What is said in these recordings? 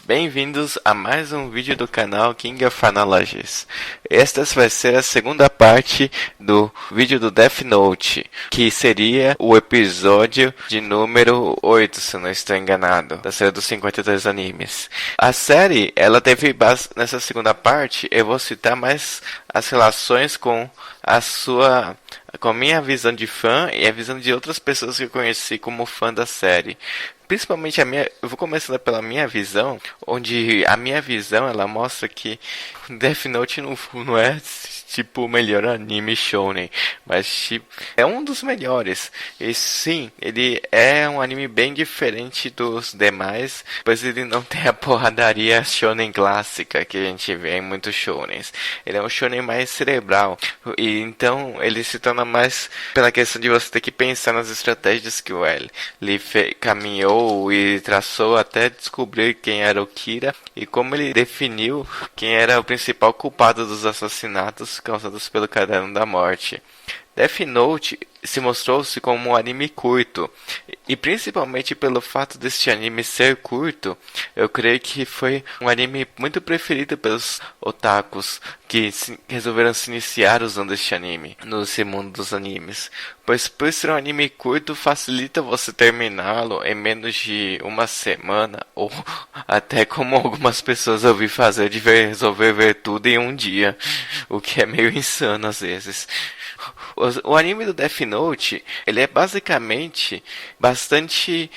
Bem-vindos a mais um vídeo do canal King of Analogies. Esta vai ser a segunda parte do vídeo do Death Note, que seria o episódio de número 8, se eu não estou enganado, da série dos 52 animes. A série, ela teve base nessa segunda parte, eu vou citar mais as relações com a minha visão de fã e a visão de outras pessoas que eu conheci como fã da série. Principalmente eu vou começando pela minha visão, onde a minha visão ela mostra que Death Note não é tipo o melhor anime shonen, mas tipo, é um dos melhores. E sim, ele é um anime bem diferente dos demais, pois ele não tem a porradaria shonen clássica que a gente vê em muitos shonens. Ele é um shonen mais cerebral, e então ele se torna mais pela questão de você ter que pensar nas estratégias que o L caminhou e traçou até descobrir quem era o Kira e como ele definiu quem era o principal culpado dos assassinatos causados pelo Caderno da Morte. Death Note se mostrou-se como um anime curto, e principalmente pelo fato deste anime ser curto, eu creio que foi um anime muito preferido pelos otakus que resolveram se iniciar usando este anime nesse mundo dos animes, pois por ser um anime curto facilita você terminá-lo em menos de uma semana, ou até como algumas pessoas eu vi fazer de resolver ver tudo em um dia, o que é meio insano às vezes. O anime do Death Note, ele é basicamente bastante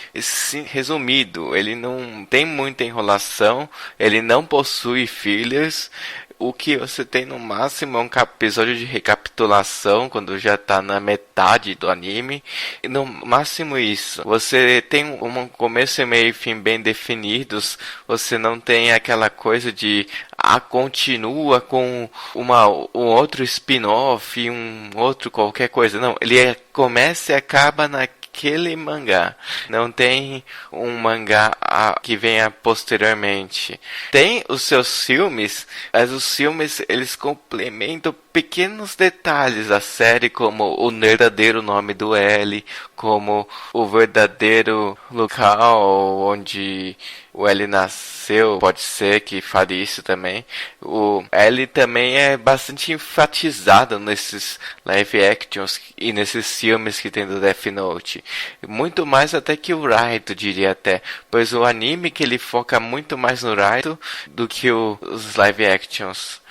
resumido, ele não tem muita enrolação, ele não possui fillers. O que você tem no máximo é um episódio de recapitulação quando já está na metade do anime. E no máximo isso. Você tem um começo e meio e fim bem definidos. Você não tem aquela coisa de continua com um outro spin-off e um outro qualquer coisa. Não, ele começa e acaba naquele mangá. Não tem um mangá que venha posteriormente. Tem os seus filmes, mas os filmes eles complementam pequenos detalhes da série, como o verdadeiro nome do L, como o verdadeiro local onde o L nasceu, pode ser que fale isso também. O L também é bastante enfatizado nesses live actions e nesses filmes que tem do Death Note. Muito mais até que o Raito, diria até. Pois o anime que ele foca muito mais no Raito do que os live actions.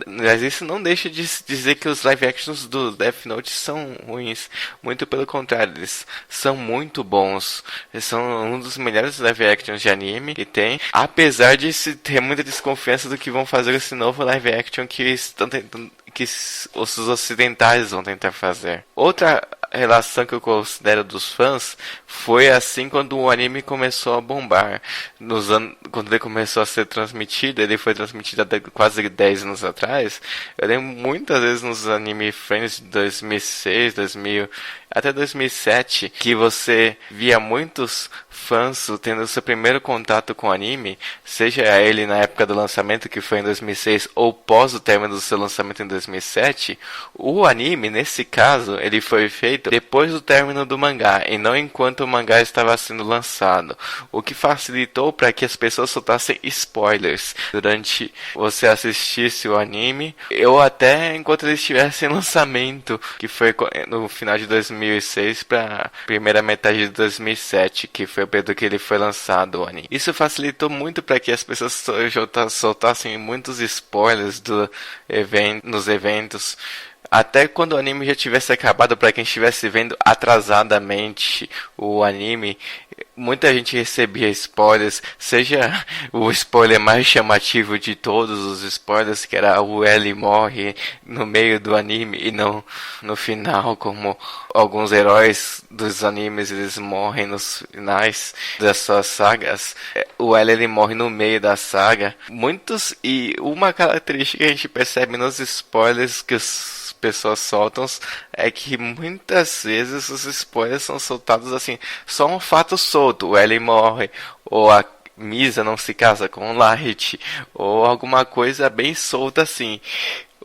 Mas isso não deixa de dizer que os live actions do Death Note são ruins. Muito pelo contrário, eles são muito bons. Eles são um dos melhores live actions de anime que tem. Apesar de se ter muita desconfiança do que vão fazer esse novo live action que estão tentando, que os ocidentais vão tentar fazer. Outra relação que eu considero dos fãs foi assim quando o anime começou a bombar. Quando ele começou a ser transmitido, ele foi transmitido até quase 10 anos atrás. Eu lembro muitas vezes nos Anime Friends de 2006, 2000, até 2007, que você via muitos fãs tendo seu primeiro contato com o anime, seja ele na época do lançamento, que foi em 2006, ou pós o término do seu lançamento em 2007. O anime, nesse caso, ele foi feito depois do término do mangá, e não enquanto o mangá estava sendo lançado, o que facilitou para que as pessoas soltassem spoilers durante você assistisse o anime, ou até enquanto ele estivesse em lançamento, que foi no final de 2006 para primeira metade de 2007, que foi o período que ele foi lançado, o anime. Isso facilitou muito para que as pessoas soltassem muitos spoilers nos eventos. Até quando o anime já tivesse acabado, para quem estivesse vendo atrasadamente o anime, muita gente recebia spoilers, seja o spoiler mais chamativo de todos os spoilers, que era o L morre no meio do anime e não no final, como alguns heróis dos animes eles morrem nos finais das suas sagas. O L ele morre no meio da saga. E uma característica que a gente percebe nos spoilers que os pessoas soltam é que muitas vezes os spoilers são soltados assim, só um fato solto, o L morre, ou a Misa não se casa com o Light, ou alguma coisa bem solta assim.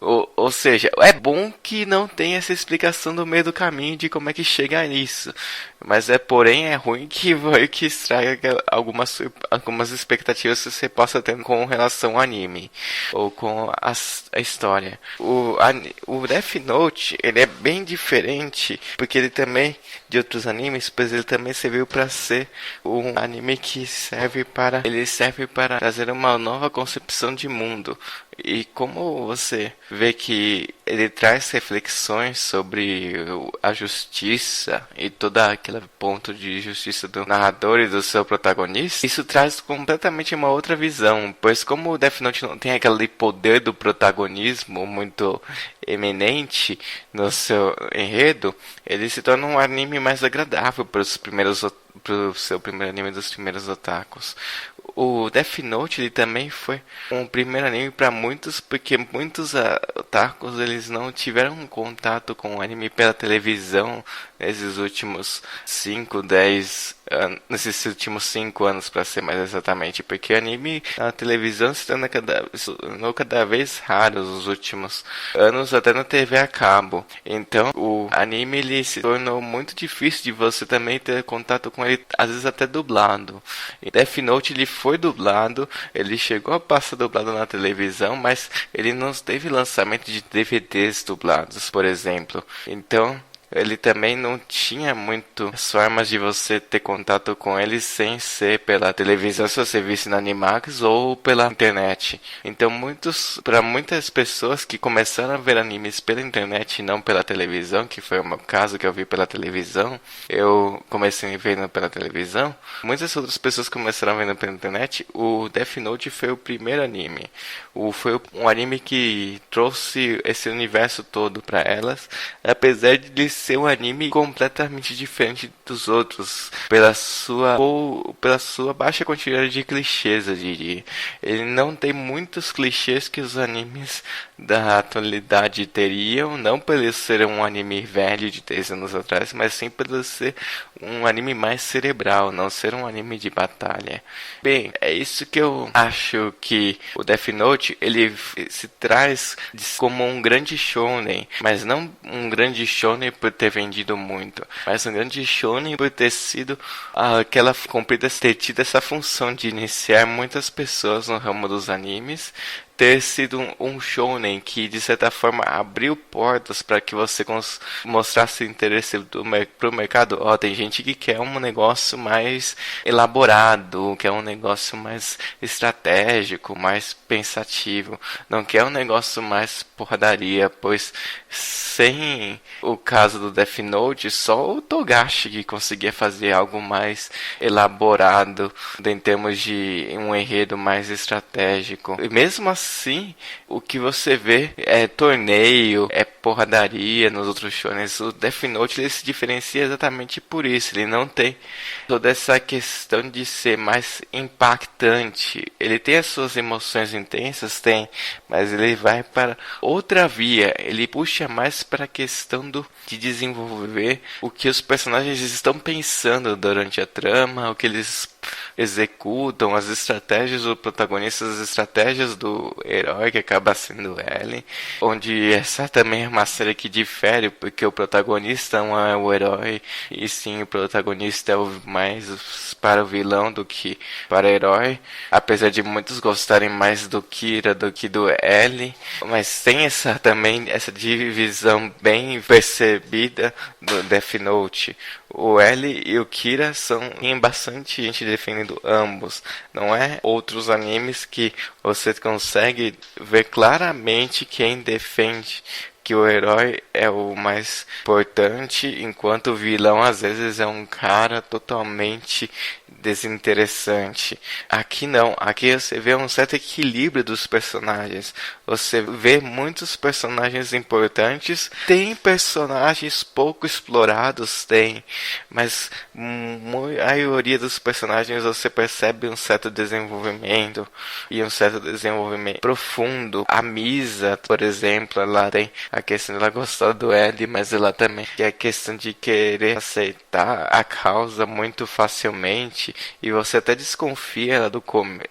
Ou seja, é bom que não tenha essa explicação no meio do caminho de como é que chega nisso. Mas porém é ruim que vai que estraga algumas expectativas que você possa ter com relação ao anime ou com a história. O Death Note, ele é bem diferente porque ele também de outros animes, pois ele também serviu para ser um anime que serve para trazer uma nova concepção de mundo. E como você vê que ele traz reflexões sobre a justiça e todo aquele ponto de justiça do narrador e do seu protagonista, isso traz completamente uma outra visão, pois como o Death Note não tem aquele poder do protagonismo muito eminente no seu enredo, ele se torna um anime mais agradável para o seu primeiro anime dos primeiros otakus. O Death Note ele também foi um primeiro anime para muitos, porque muitos otakus eles não tiveram um contato com o anime pela televisão nesses últimos 5 anos para ser mais exatamente, porque anime na televisão se tornou cada vez raro nos últimos anos, até na TV a cabo. Então o anime ele se tornou muito difícil de você também ter contato com ele, às vezes até dublado. E Death Note ele foi dublado, ele chegou a passar dublado na televisão, mas ele não teve lançamento de DVDs dublados, por exemplo. Então ele também não tinha muitas formas de você ter contato com ele sem ser pela televisão, se você visse na Animax ou pela internet. Então para muitas pessoas que começaram a ver animes pela internet e não pela televisão, que foi o meu caso que eu vi pela televisão, eu comecei vendo pela televisão, muitas outras pessoas começaram vendo pela internet, o Death Note foi o primeiro anime. Foi um anime que trouxe esse universo todo para elas, apesar de ser um anime completamente diferente dos outros pela sua baixa quantidade de clichês, eu diria. Ele não tem muitos clichês que os animes da atualidade teriam, não por ele ser um anime velho de 10 anos atrás, mas sim por ele ser um anime mais cerebral, não ser um anime de batalha. Bem, é isso que eu acho que o Death Note ele se traz como um grande shonen, mas não um grande shonen por ter vendido muito, mas um grande shonen por ter sido ter tido essa função de iniciar muitas pessoas no ramo dos animes, ter sido um shonen que de certa forma abriu portas para que você mostrasse interesse pro mercado. Tem gente que quer um negócio mais elaborado, quer um negócio mais estratégico, mais pensativo, não quer um negócio mais porradaria, pois sem o caso do Death Note, só o Togashi que conseguia fazer algo mais elaborado em termos de um enredo mais estratégico. E mesmo assim, o que você vê é torneio, é porradaria nos outros shonens. O Death Note ele se diferencia exatamente por isso. Ele não tem toda essa questão de ser mais impactante. Ele tem as suas emoções intensas, mas ele vai para outra via. Ele puxa mais para a questão de desenvolver o que os personagens estão pensando durante a trama, o que eles executam, as estratégias do protagonista, as estratégias do herói que acaba sendo Ellen, onde essa também é uma série que difere, porque o protagonista não é o herói, e sim o protagonista é mais para o vilão do que para o herói, apesar de muitos gostarem mais do Kira do que do Ellen, mas tem essa divisão bem percebida do Death Note. O L e o Kira tem bastante gente defendendo ambos. Não é outros animes que você consegue ver claramente quem defende que o herói é o mais importante, enquanto o vilão às vezes é um cara totalmente desinteressante. Aqui não, aqui você vê um certo equilíbrio dos personagens. Você vê muitos personagens importantes, tem personagens pouco explorados, mas a maioria dos personagens você percebe um certo desenvolvimento e um certo desenvolvimento profundo. A Misa, por exemplo, ela tem a questão de ela gostar do L, mas ela também tem a questão de querer aceitar a causa muito facilmente. React e você até desconfia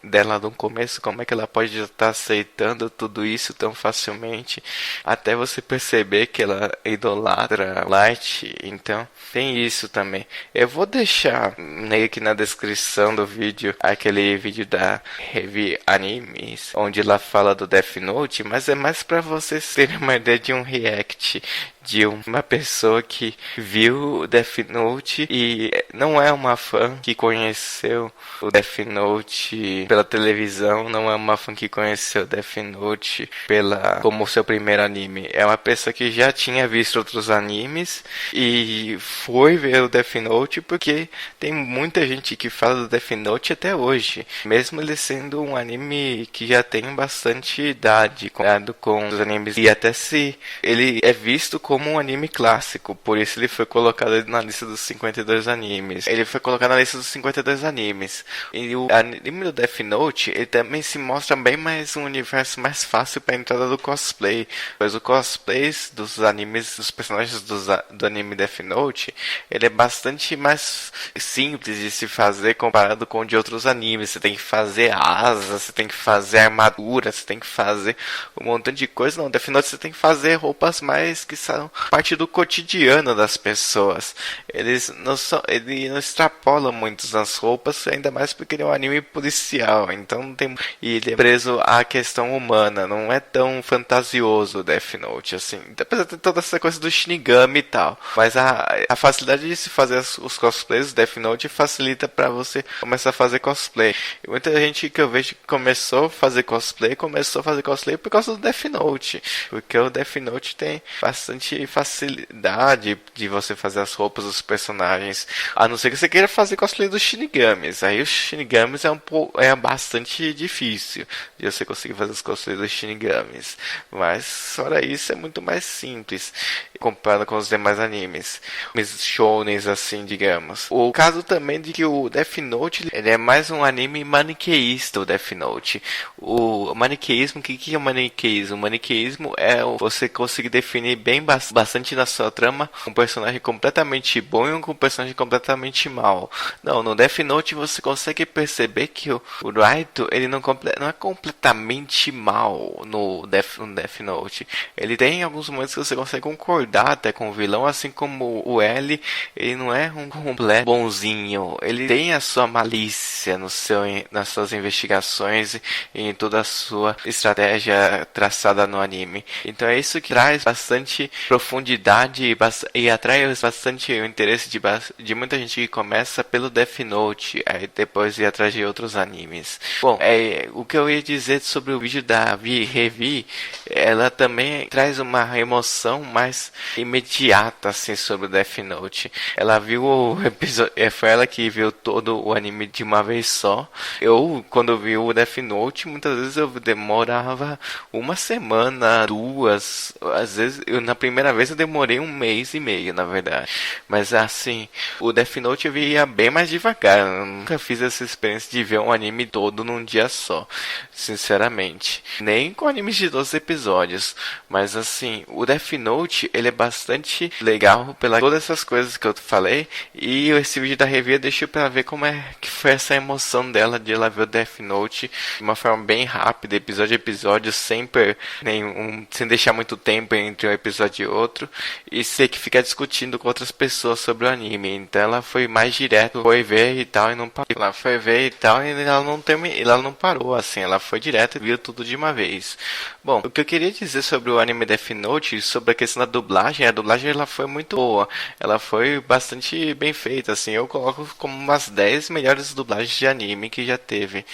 dela no começo, como é que ela pode estar aceitando tudo isso tão facilmente, até você perceber que ela idolatra Light. Então tem isso também. Eu vou deixar meio que na descrição do vídeo aquele vídeo da Heavy Animes, onde ela fala do Death Note, mas é mais para vocês terem uma ideia de um react de uma pessoa que viu o Death Note e não é uma fã que conheceu o Death Note pela televisão, não é uma fã que conheceu o Death Note como seu primeiro anime. É uma pessoa que já tinha visto outros animes e foi ver o Death Note porque tem muita gente que fala do Death Note até hoje, mesmo ele sendo um anime que já tem bastante idade comparado com os animes, e até se ele é visto como um anime clássico, por isso ele foi colocado na lista dos 52 animes. Ele foi colocado na lista dos 52 animes. E o anime do Death Note, ele também se mostra bem mais um universo mais fácil para a entrada do cosplay, pois o cosplay dos animes, dos personagens do anime Death Note, ele é bastante mais simples de se fazer comparado com o de outros animes. Você tem que fazer asas, você tem que fazer armadura, você tem que fazer um montão de coisa. Não, Death Note você tem que fazer roupas mais que são parte do cotidiano das pessoas. Ele não extrapola muito nas roupas, ainda mais porque ele é um anime policial, então não tem, e ele é preso à questão humana, não é tão fantasioso o Death Note, assim, apesar de ter toda essa coisa do Shinigami e tal, mas a facilidade de se fazer os cosplays do Death Note facilita para você começar a fazer cosplay. E muita gente que eu vejo que começou a fazer cosplay por causa do Death Note, porque o Death Note tem bastante facilidade de você fazer as roupas dos personagens, a não ser que você queira fazer cosplay dos Shinigamis. Aí os Shinigamis é bastante difícil de você conseguir fazer os cosplays dos Shinigamis, mas fora isso é muito mais simples comparado com os demais animes, os shounens, assim, digamos. O caso também de que o Death Note, ele é mais um anime maniqueísta, o Death Note. O maniqueísmo, o que é o maniqueísmo? O maniqueísmo é você conseguir definir bem bastante na sua trama um personagem completamente bom e um personagem completamente mal. Não, no Death Note você consegue perceber que o Raito, ele não é completamente mal no Death Note. Ele tem alguns momentos que você consegue concordar até com o vilão, assim como o L, ele não é um completo bonzinho. Ele tem a sua malícia nas suas investigações e em toda a sua estratégia traçada no anime. Então é isso que traz bastante profundidade e atrai bastante o interesse de muita gente que começa pelo Death Note, aí depois ir atrás de outros animes. Bom, o que eu ia dizer sobre o vídeo da Revi, ela também traz uma emoção mais imediata assim sobre o Death Note. Ela viu o episódio, foi ela que viu todo o anime de uma vez só. Eu, quando vi o Death Note, muitas vezes eu demorava uma semana, duas, às vezes na primeira vez eu demorei um mês e meio, na verdade. Mas assim, o Death Note eu via bem mais devagar. Eu nunca fiz essa experiência de ver um anime todo num dia só, sinceramente. Nem com animes de 12 episódios. Mas assim, o Death Note, ele é bastante legal pela todas essas coisas que eu falei. E esse vídeo da review deixou pra ver como é que foi essa emoção dela de ela ver o Death Note de uma forma bem rápida, episódio a episódio, sem deixar muito tempo entre um episódio e outro, e ser que fica discutindo com outras pessoas sobre o anime. Então ela foi mais direto, foi ver e tal, e não parou. Ela foi ver e tal, e ela não parou, assim, ela foi direto e viu tudo de uma vez. Bom, o que eu queria dizer sobre o anime Death Note, sobre a questão da dublagem, a dublagem ela foi muito boa, ela foi bastante bem feita, assim, eu coloco como umas 10 melhores dublagens de anime que já teve,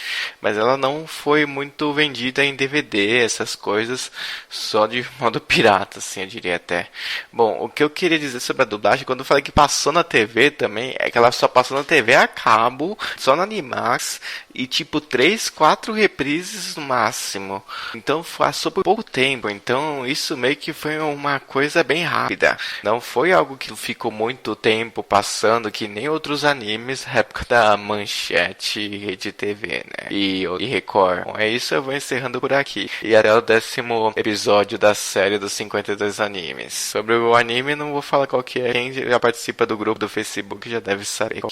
mas ela não foi muito vendida em DVD, essas coisas, só de modo pirata, assim, eu diria até. Bom, o que eu queria dizer sobre a dublagem, quando eu falei que passou na TV também, é que ela só passou na TV a cabo, só na Animax, e tipo 3, 4 reprises no máximo. Então passou por pouco tempo, então isso meio que foi uma coisa bem rápida. Não foi algo que ficou muito tempo passando, que nem outros animes na época da Manchete e Rede TV, né? E Record. Bom, é isso, eu vou encerrando por aqui. E até o 10º episódio da série dos 52 animes. Sobre o anime, não vou falar qual que é. Quem já participa do grupo do Facebook já deve saber.